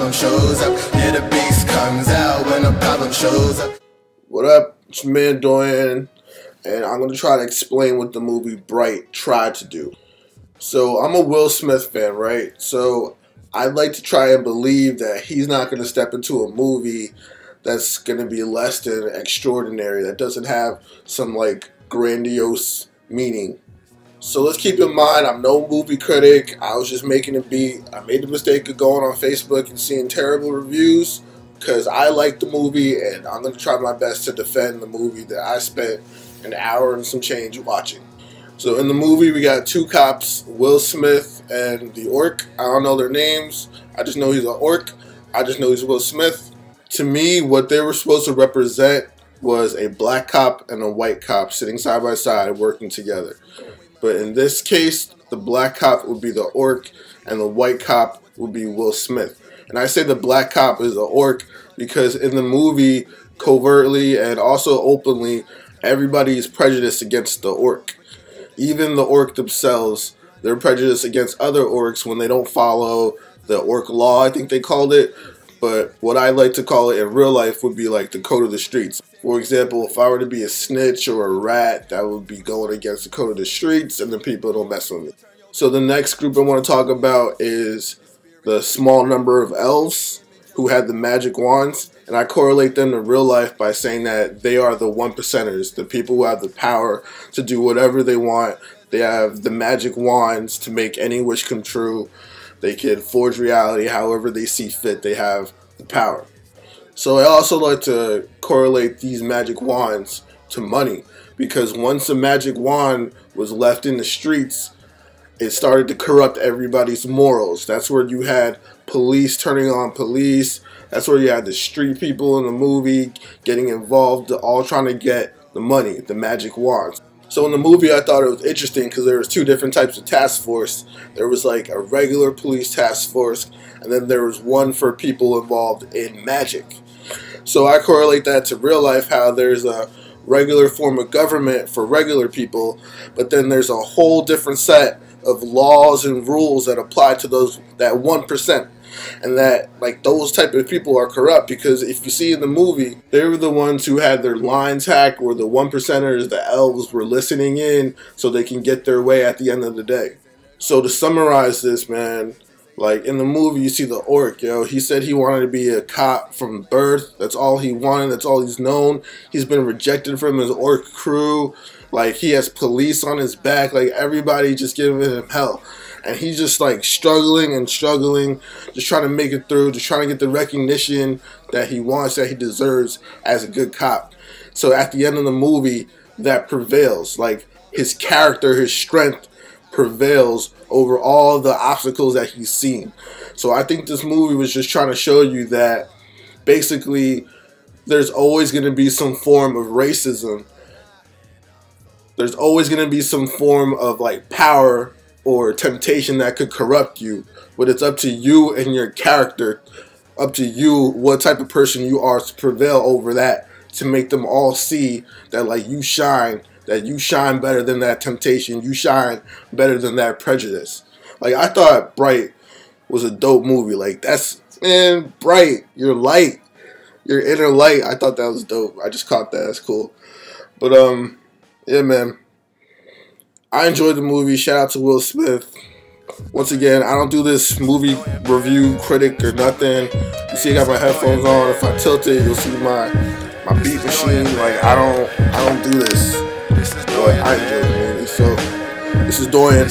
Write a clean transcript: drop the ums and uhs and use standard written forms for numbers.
problem shows up. Yeah, the beast comes out when a problem shows up. What up? It's your man Doyin, and I'm going to try to explain what the movie Bright tried to do. So I'm a Will Smith fan, right? So I'd like to try and believe that he's not going to step into a movie that's going to be less than extraordinary, that doesn't have some like grandiose meaning. So let's keep in mind, I'm no movie critic. I was just making a beat. I made the mistake of going on Facebook and seeing terrible reviews because I like the movie, and I'm going to try my best to defend the movie that I spent an hour and some change watching. So in the movie, we got two cops, Will Smith and the orc. I don't know their names. I just know he's an orc. I just know he's Will Smith. To me, what they were supposed to represent was a black cop and a white cop sitting side by side working together. But in this case, the black cop would be the orc and the white cop would be Will Smith. And I say the black cop is the orc because in the movie, covertly and also openly, everybody is prejudiced against the orc. Even the orc themselves, they're prejudiced against other orcs when they don't follow the orc law, I think they called it. But what I like to call it in real life would be like the code of the streets. For example, if I were to be a snitch or a rat, that would be going against the code of the streets, and the people don't mess with me. So the next group I want to talk about is the small number of elves who had the magic wands. And I correlate them to real life by saying that they are the 1%ers, the people who have the power to do whatever they want. They have the magic wands to make any wish come true. They can forge reality however they see fit. They have the power. So I also like to correlate these magic wands to money, because once a magic wand was left in the streets, it started to corrupt everybody's morals. That's where you had police turning on police. That's where you had the street people in the movie getting involved, all trying to get the money, the magic wands. So in the movie, I thought it was interesting because there was two different types of task force. There was like a regular police task force, and then there was one for people involved in magic. So I correlate that to real life, how there's a regular form of government for regular people, but then there's a whole different set of laws and rules that apply to that 1%. And that, like, those type of people are corrupt, because if you see in the movie, they were the ones who had their lines hacked, where the 1%ers, the elves, were listening in so they can get their way at the end of the day. So to summarize this, man, like in the movie, you see the orc, he said he wanted to be a cop from birth. That's all he wanted. That's all he's known. He's been rejected from his orc crew. Like, he has police on his back. Like, everybody just giving him hell. And he's just like struggling and struggling, just trying to make it through, just trying to get the recognition that he wants, that he deserves as a good cop. So at the end of the movie, that prevails. Like, his character, his strength prevails over all the obstacles that he's seen. So I think this movie was just trying to show you that basically there's always going to be some form of racism. There's always going to be some form of like power or temptation that could corrupt you, but it's up to you and your character, up to you what type of person you are to prevail over that, to make them all see that like you shine better than that temptation, you shine better than that prejudice. Like, I thought Bright was a dope movie. Like, that's, man, Bright, your light, your inner light, I thought that was dope. I just caught that, that's cool. But yeah, man, I enjoyed the movie. Shout out to Will Smith. Once again, I don't do this movie review critic or nothing. You see, I got my headphones on. If I tilt it, you'll see my beat machine. Like, I don't do this. But I enjoyed the movie. So this is Doyin.